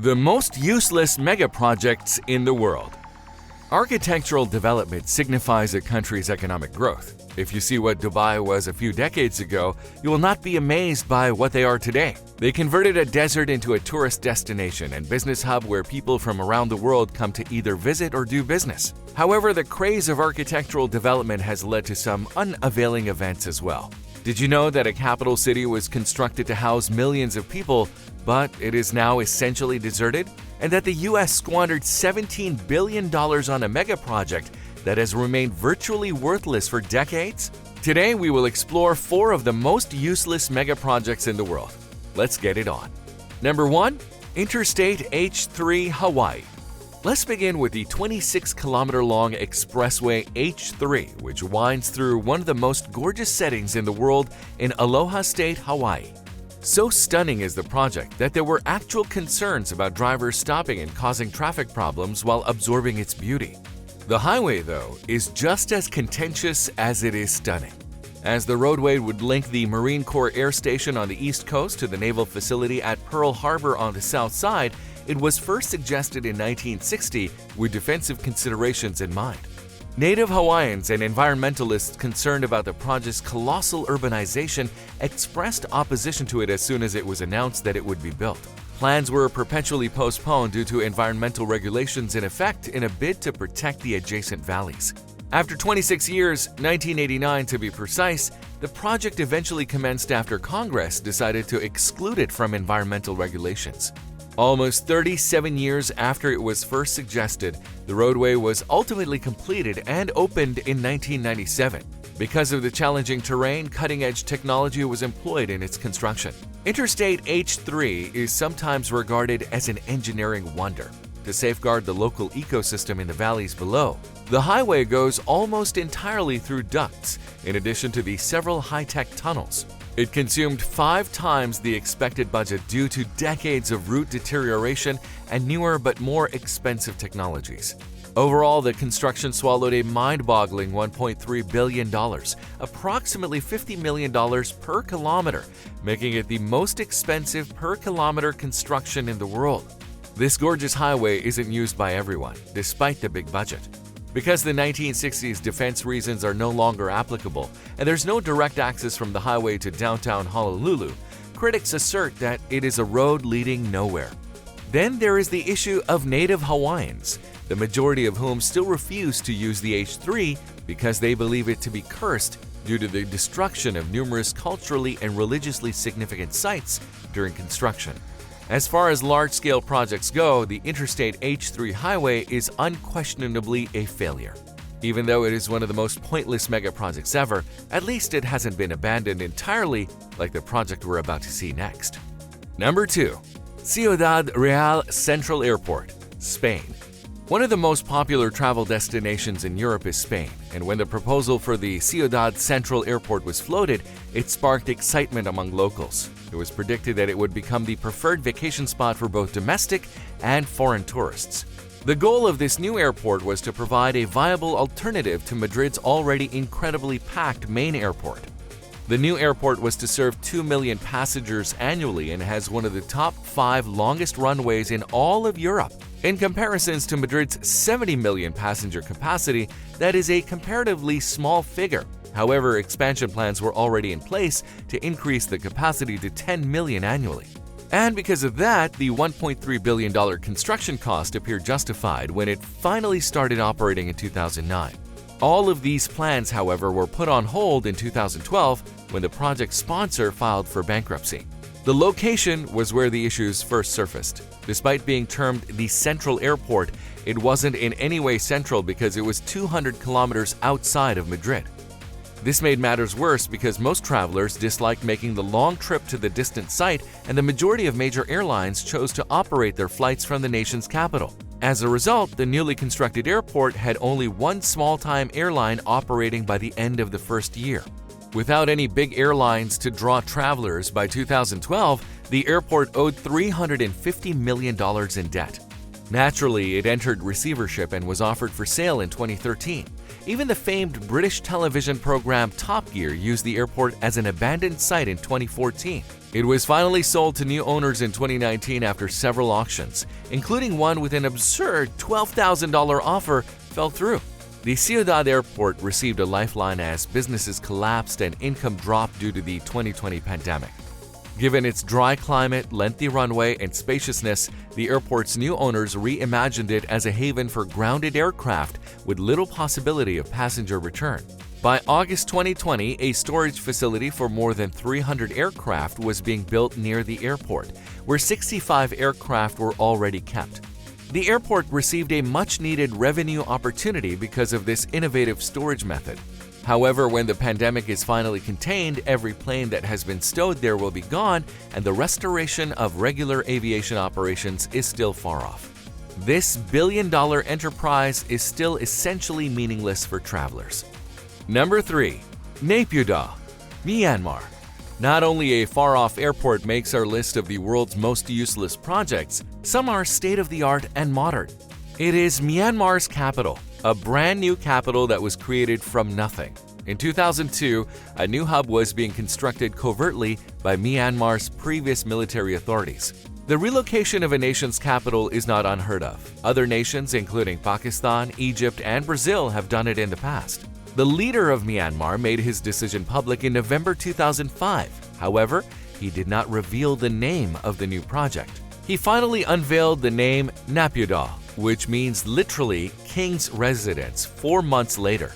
The most useless megaprojects in the world. Architectural development signifies a country's economic growth. If you see what Dubai was a few decades ago, you will not be amazed by what they are today. They converted a desert into a tourist destination and business hub where people from around the world come to either visit or do business. However, the craze of architectural development has led to some unavailing events as well. Did you know that a capital city was constructed to house millions of people, but it is now essentially deserted? And that the US squandered $17 billion on a megaproject that has remained virtually worthless for decades? Today, we will explore 4 of the most useless megaprojects in the world. Let's get it on. Number 1. Interstate H3 Hawaii. Let's begin with the 26-kilometer-long expressway H3, which winds through one of the most gorgeous settings in the world in Aloha State, Hawaii. So stunning is the project that there were actual concerns about drivers stopping and causing traffic problems while absorbing its beauty. The highway, though, is just as contentious as it is stunning. As the roadway would link the Marine Corps Air Station on the east coast to the naval facility at Pearl Harbor on the south side, it was first suggested in 1960 with defensive considerations in mind. Native Hawaiians and environmentalists concerned about the project's colossal urbanization expressed opposition to it as soon as it was announced that it would be built. Plans were perpetually postponed due to environmental regulations in effect in a bid to protect the adjacent valleys. After 26 years, 1989 to be precise, the project eventually commenced after Congress decided to exclude it from environmental regulations. Almost 37 years after it was first suggested, the roadway was ultimately completed and opened in 1997. Because of the challenging terrain, cutting-edge technology was employed in its construction. Interstate H3 is sometimes regarded as an engineering wonder. To safeguard the local ecosystem in the valleys below, the highway goes almost entirely through ducts, in addition to the several high-tech tunnels. It consumed 5 times the expected budget due to decades of route deterioration and newer but more expensive technologies. Overall, the construction swallowed a mind-boggling $1.3 billion, approximately $50 million per kilometer, making it the most expensive per-kilometer construction in the world. This gorgeous highway isn't used by everyone, despite the big budget. Because the 1960s defense reasons are no longer applicable and there's no direct access from the highway to downtown Honolulu, critics assert that it is a road leading nowhere. Then there is the issue of Native Hawaiians, the majority of whom still refuse to use the H3 because they believe it to be cursed due to the destruction of numerous culturally and religiously significant sites during construction. As far as large-scale projects go, the Interstate H3 highway is unquestionably a failure. Even though it is one of the most pointless megaprojects ever, at least it hasn't been abandoned entirely like the project we're about to see next. Number 2. Ciudad Real Central Airport, Spain. One of the most popular travel destinations in Europe is Spain, and when the proposal for the Ciudad Central Airport was floated, it sparked excitement among locals. It was predicted that it would become the preferred vacation spot for both domestic and foreign tourists. The goal of this new airport was to provide a viable alternative to Madrid's already incredibly packed main airport. The new airport was to serve 2 million passengers annually and has one of the top 5 longest runways in all of Europe. In comparisons to Madrid's 70 million passenger capacity, that is a comparatively small figure. However, expansion plans were already in place to increase the capacity to 10 million annually. And because of that, the $1.3 billion construction cost appeared justified when it finally started operating in 2009. All of these plans, however, were put on hold in 2012 when the project's sponsor filed for bankruptcy. The location was where the issues first surfaced. Despite being termed the Central Airport, it wasn't in any way central because it was 200 kilometers outside of Madrid. This made matters worse because most travelers disliked making the long trip to the distant site, and the majority of major airlines chose to operate their flights from the nation's capital. As a result, the newly constructed airport had only one small-time airline operating by the end of the first year. Without any big airlines to draw travelers by 2012, the airport owed $350 million in debt. Naturally, it entered receivership and was offered for sale in 2013. Even the famed British television program Top Gear used the airport as an abandoned site in 2014. It was finally sold to new owners in 2019 after several auctions, including one with an absurd $12,000 offer fell through. The Ciudad airport received a lifeline as businesses collapsed and income dropped due to the 2020 pandemic. Given its dry climate, lengthy runway, and spaciousness, the airport's new owners reimagined it as a haven for grounded aircraft with little possibility of passenger return. By August 2020, a storage facility for more than 300 aircraft was being built near the airport, where 65 aircraft were already kept. The airport received a much-needed revenue opportunity because of this innovative storage method. However, when the pandemic is finally contained, every plane that has been stowed there will be gone, and the restoration of regular aviation operations is still far off. This billion-dollar enterprise is still essentially meaningless for travelers. Number 3. Naypyidaw, Myanmar. Not only a far-off airport makes our list of the world's most useless projects, some are state-of-the-art and modern. It is Myanmar's capital, a brand new capital that was created from nothing. In 2002, a new hub was being constructed covertly by Myanmar's previous military authorities. The relocation of a nation's capital is not unheard of. Other nations, including Pakistan, Egypt, and Brazil, have done it in the past. The leader of Myanmar made his decision public in November 2005. However, he did not reveal the name of the new project. He finally unveiled the name Naypyidaw, which means literally king's residence, 4 months later.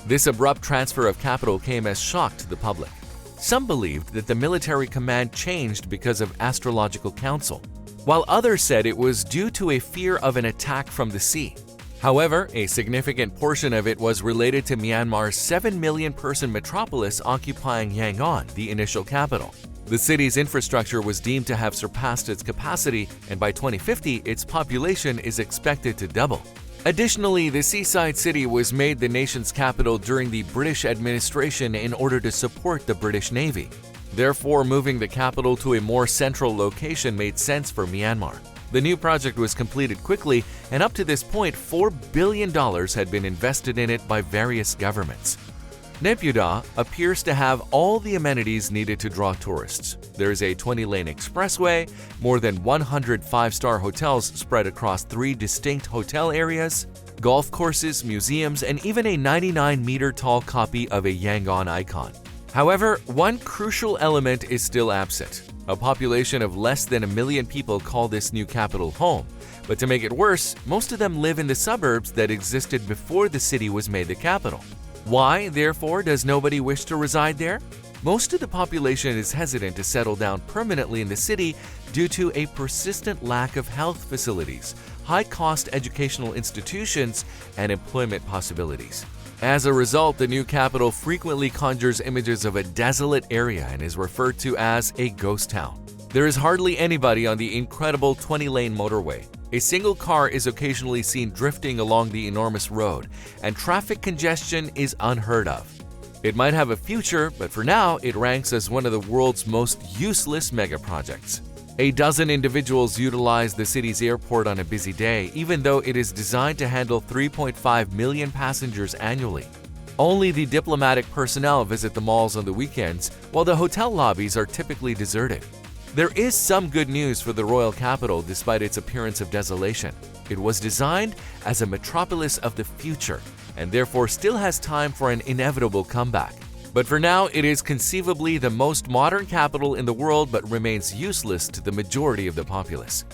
This abrupt transfer of capital came as shock to the public. Some believed that the military command changed because of astrological counsel, while others said it was due to a fear of an attack from the sea. However, a significant portion of it was related to Myanmar's 7 million-person metropolis occupying Yangon, the initial capital. The city's infrastructure was deemed to have surpassed its capacity, and by 2050, its population is expected to double. Additionally, the seaside city was made the nation's capital during the British administration in order to support the British Navy. Therefore, moving the capital to a more central location made sense for Myanmar. The new project was completed quickly, and up to this point, $4 billion had been invested in it by various governments. Naypyidaw appears to have all the amenities needed to draw tourists. There is a 20-lane expressway, more than 100 five-star hotels spread across 3 distinct hotel areas, golf courses, museums, and even a 99-meter-tall copy of a Yangon icon. However, one crucial element is still absent. A population of less than 1 million people call this new capital home. But to make it worse, most of them live in the suburbs that existed before the city was made the capital. Why, therefore, does nobody wish to reside there? Most of the population is hesitant to settle down permanently in the city due to a persistent lack of health facilities, high-cost educational institutions, and employment possibilities. As a result, the new capital frequently conjures images of a desolate area and is referred to as a ghost town. There is hardly anybody on the incredible 20-lane motorway. A single car is occasionally seen drifting along the enormous road, and traffic congestion is unheard of. It might have a future, but for now, it ranks as one of the world's most useless megaprojects. A dozen individuals utilize the city's airport on a busy day, even though it is designed to handle 3.5 million passengers annually. Only the diplomatic personnel visit the malls on the weekends, while the hotel lobbies are typically deserted. There is some good news for the royal capital despite its appearance of desolation. It was designed as a metropolis of the future, and therefore still has time for an inevitable comeback. But for now, it is conceivably the most modern capital in the world but remains useless to the majority of the populace.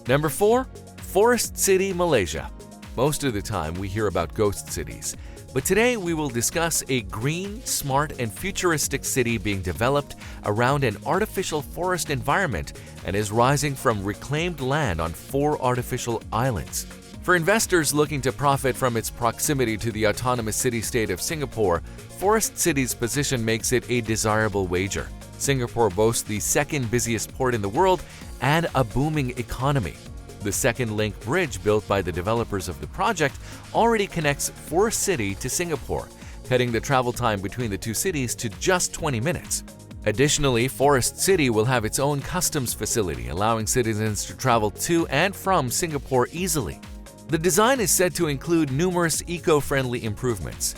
Number 4. Forest City, Malaysia. Most of the time, we hear about ghost cities. But today, we will discuss a green, smart, and futuristic city being developed around an artificial forest environment and is rising from reclaimed land on 4 artificial islands. For investors looking to profit from its proximity to the autonomous city-state of Singapore, Forest City's position makes it a desirable wager. Singapore boasts the second busiest port in the world and a booming economy. The second link bridge built by the developers of the project already connects Forest City to Singapore, cutting the travel time between the two cities to just 20 minutes. Additionally, Forest City will have its own customs facility, allowing citizens to travel to and from Singapore easily. The design is said to include numerous eco-friendly improvements.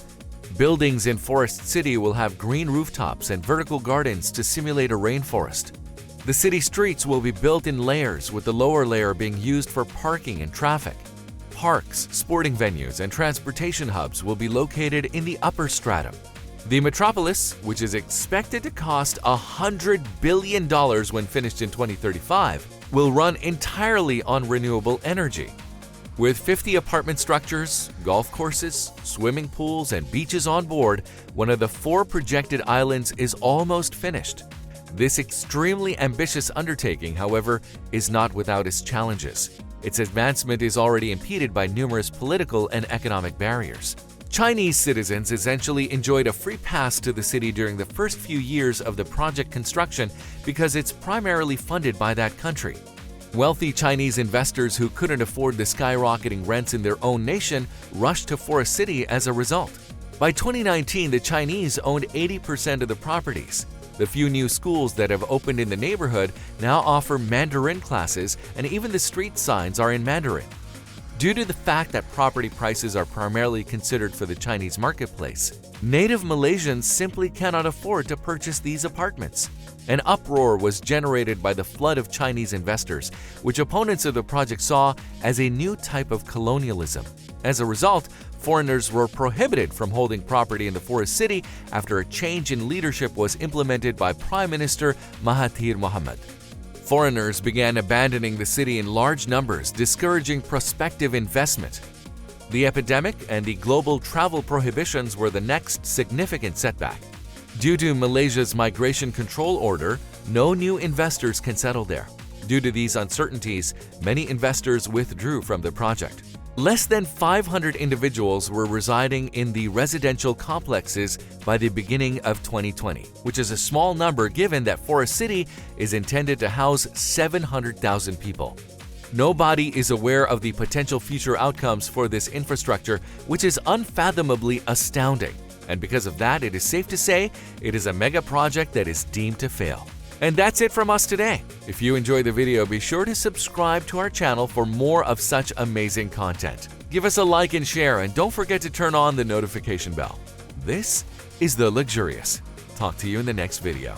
Buildings in Forest City will have green rooftops and vertical gardens to simulate a rainforest. The city streets will be built in layers, with the lower layer being used for parking and traffic. Parks, sporting venues, and transportation hubs will be located in the upper stratum. The metropolis, which is expected to cost $100 billion when finished in 2035, will run entirely on renewable energy. With 50 apartment structures, golf courses, swimming pools, and beaches on board, one of the 4 projected islands is almost finished. This extremely ambitious undertaking, however, is not without its challenges. Its advancement is already impeded by numerous political and economic barriers. Chinese citizens essentially enjoyed a free pass to the city during the first few years of the project construction because it's primarily funded by that country. Wealthy Chinese investors who couldn't afford the skyrocketing rents in their own nation rushed to Forest City as a result. By 2019, the Chinese owned 80% of the properties. The few new schools that have opened in the neighborhood now offer Mandarin classes, and even the street signs are in Mandarin. Due to the fact that property prices are primarily considered for the Chinese marketplace, native Malaysians simply cannot afford to purchase these apartments. An uproar was generated by the flood of Chinese investors, which opponents of the project saw as a new type of colonialism. As a result, foreigners were prohibited from holding property in the Forest City after a change in leadership was implemented by Prime Minister Mahathir Mohamad. Foreigners began abandoning the city in large numbers, discouraging prospective investment. The epidemic and the global travel prohibitions were the next significant setback. Due to Malaysia's migration control order, no new investors can settle there. Due to these uncertainties, many investors withdrew from the project. Less than 500 individuals were residing in the residential complexes by the beginning of 2020, which is a small number given that Forest City is intended to house 700,000 people. Nobody is aware of the potential future outcomes for this infrastructure, which is unfathomably astounding. And because of that, it is safe to say it is a mega project that is deemed to fail. And that's it from us today. If you enjoyed the video, be sure to subscribe to our channel for more of such amazing content. Give us a like and share, and don't forget to turn on the notification bell. This is The Luxurious. Talk to you in the next video.